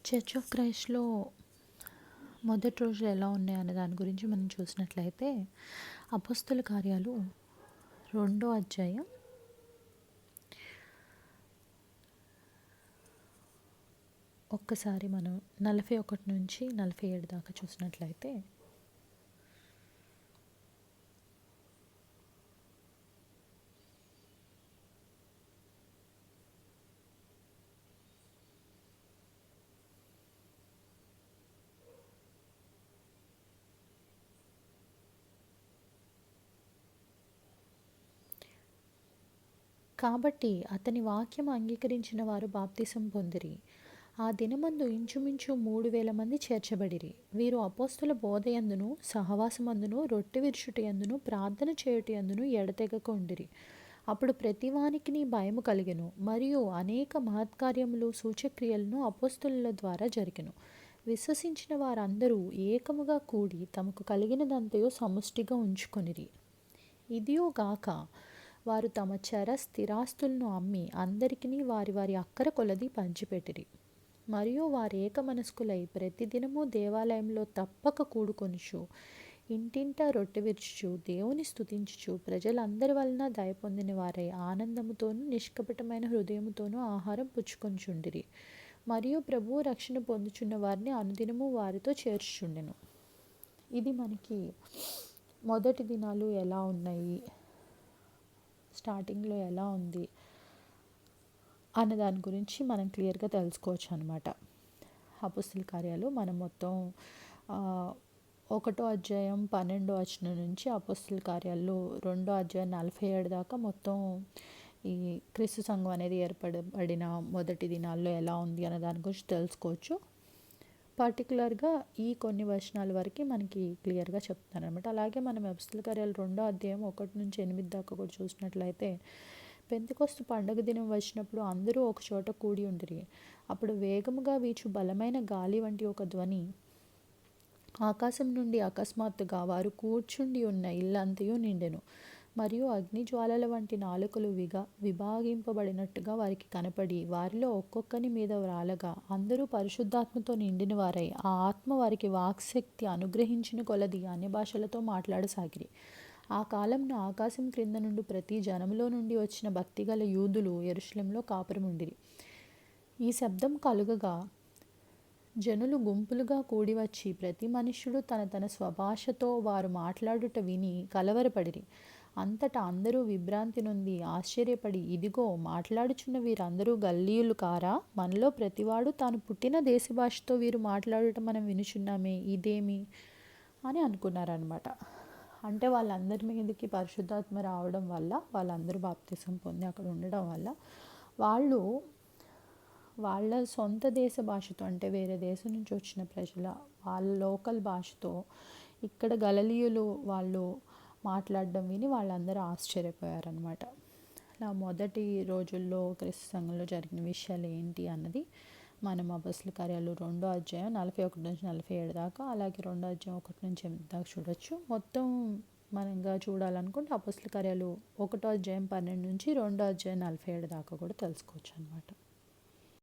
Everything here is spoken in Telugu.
చర్చ్ ఆఫ్ క్రైస్ట్‌లో మొదటి రోజులు ఎలా ఉన్నాయి అనే దాని గురించి మనం చూసినట్లయితే, అపోస్తల కార్యాలు 2వ అధ్యాయం ఒక్కసారి మనం 41 నుంచి 47 దాకా చూసినట్లయితే, కాబట్టి అతని వాక్యం అంగీకరించిన వారు బాప్తిసం పొందిరి. ఆ దినమందు ఇంచుమించు 3,000 మంది చేర్చబడిరి. వీరు అపోస్తల బోధయందును సహవాసమందును రొట్టె విరుచుటయందును ప్రార్థన చేయుటయందును ఎడతెగక ఉండిరి. అప్పుడు ప్రతివానికిని భయము కలిగెను. మరియు అనేక మహత్కార్యములు సూచక్రియలను అపోస్తలుల ద్వారా జరిగెను. విశ్వసించిన వారందరూ ఏకముగా కూడి తమకు కలిగినదంతయు సముష్టిగా ఉంచుకొనిరి. ఇదియో గాక వారు తమ చర స్థిరాస్తులను అమ్మి అందరికిని వారి వారి అక్కర కొలది పంచిపెట్టిరి. మరియు వారు ఏకమనస్కులై ప్రతిదినము దేవాలయంలో తప్పక కూడుకొనుచు ఇంటింటా రొట్టె విరుచుచు దేవుని స్తుతించుచు ప్రజలందరి వలన దయ పొందిన వారై ఆనందముతోనూ నిష్కపటమైన హృదయముతోనూ ఆహారం పుచ్చుకొనుచుండిరి. మరియు ప్రభువు రక్షణ పొందుచున్న వారిని అనుదినము వారితో చేర్చుచుండెను. ఇది మనకి మొదటి దినాలు ఎలా ఉన్నాయి, స్టార్టింగ్లో ఎలా ఉంది అన్న దాని గురించి మనం క్లియర్గా తెలుసుకోవచ్చు అనమాట. అపోస్తల కార్యాలు మనం మొత్తం 1వ అధ్యాయం 12వ వచనం నుంచి అపోస్తల కార్యాలు 2వ అధ్యాయం 47 దాకా మొత్తం ఈ క్రీస్తు సంఘం అనేది ఏర్పడబడిన మొదటి దినాల్లో ఎలా ఉంది అనే దాని గురించి తెలుసుకోవచ్చు. పర్టికులర్గా ఈ కొన్ని వచనాల వరకు మనకి క్లియర్గా చెప్తాను అనమాట. అలాగే మనం అపోస్తల కార్యాలు 2వ అధ్యాయం 1 నుంచి 8 దాకా కూడా చూసినట్లయితే, పెంతెకొస్తు పండగ దినం వచ్చినప్పుడు అందరూ ఒక చోట కూడి ఉండిరి. అప్పుడు వేగముగా వీచు బలమైన గాలి వంటి ఒక ధ్వని ఆకాశం నుండి అకస్మాత్తుగా వారు కూర్చుండి ఉన్న ఇల్లంతయు నిండెను. మరియు అగ్నిజ్వాలల వంటి నాలుకలు విభాగింపబడినట్టుగా వారికి కనపడి వారిలో ఒక్కొక్కని మీద వ్రాలగా అందరూ పరిశుద్ధాత్మతో నిండిన వారై ఆ ఆత్మ వారికి వాక్శక్తి అనుగ్రహించిన కొలది అన్య భాషలతో మాట్లాడసాగిరి. ఆ కాలంలో ఆకాశం క్రింద నుండి ప్రతి జనములో నుండి వచ్చిన భక్తిగల యూదులు యెరూషలేములో కాపురముండిరి. ఈ శబ్దం కలుగగా జనులు గుంపులుగా కూడివచ్చి ప్రతి మనుష్యుడు తన తన స్వభాషతో వారు మాట్లాడుట విని కలవరపడిరి. అంతటా అందరూ విభ్రాంతి నొంది ఆశ్చర్యపడి, ఇదిగో మాట్లాడుచున్న వీరందరూ గలిలయులు కారా? మనలో ప్రతివాడు తాను పుట్టిన దేశ భాషతో వీరు మాట్లాడటం మనం వినుచున్నామే, ఇదేమి అని అనుకున్నారనమాట. అంటే వాళ్ళందరి మీదకి పరిశుద్ధాత్మ రావడం వల్ల, వాళ్ళందరూ బాప్తిసం పొంది అక్కడ ఉండడం వల్ల వాళ్ళు వాళ్ళ సొంత దేశ భాషతో, అంటే వేరే దేశం నుంచి వచ్చిన ప్రజల వాళ్ళ లోకల్ భాషతో ఇక్కడ గలిలయులు వాళ్ళు మాట్లాడడం విని వాళ్ళందరూ ఆశ్చర్యపోయారనమాట. నా మొదటి రోజుల్లో క్రీస్తు సంఘంలో జరిగిన విషయాలు ఏంటి అన్నది మనం అపోస్తల కార్యాలు 2వ అధ్యాయం 41 నుంచి 47 దాకా, అలాగే 2వ అధ్యాయం 1 నుంచి 8 దాకా చూడొచ్చు. మొత్తం మనంగా చూడాలనుకుంటే అపోస్తల కార్యాలు 1వ అధ్యాయం 12 నుంచి 2వ అధ్యాయం 47 దాకా కూడా తెలుసుకోవచ్చు అనమాట.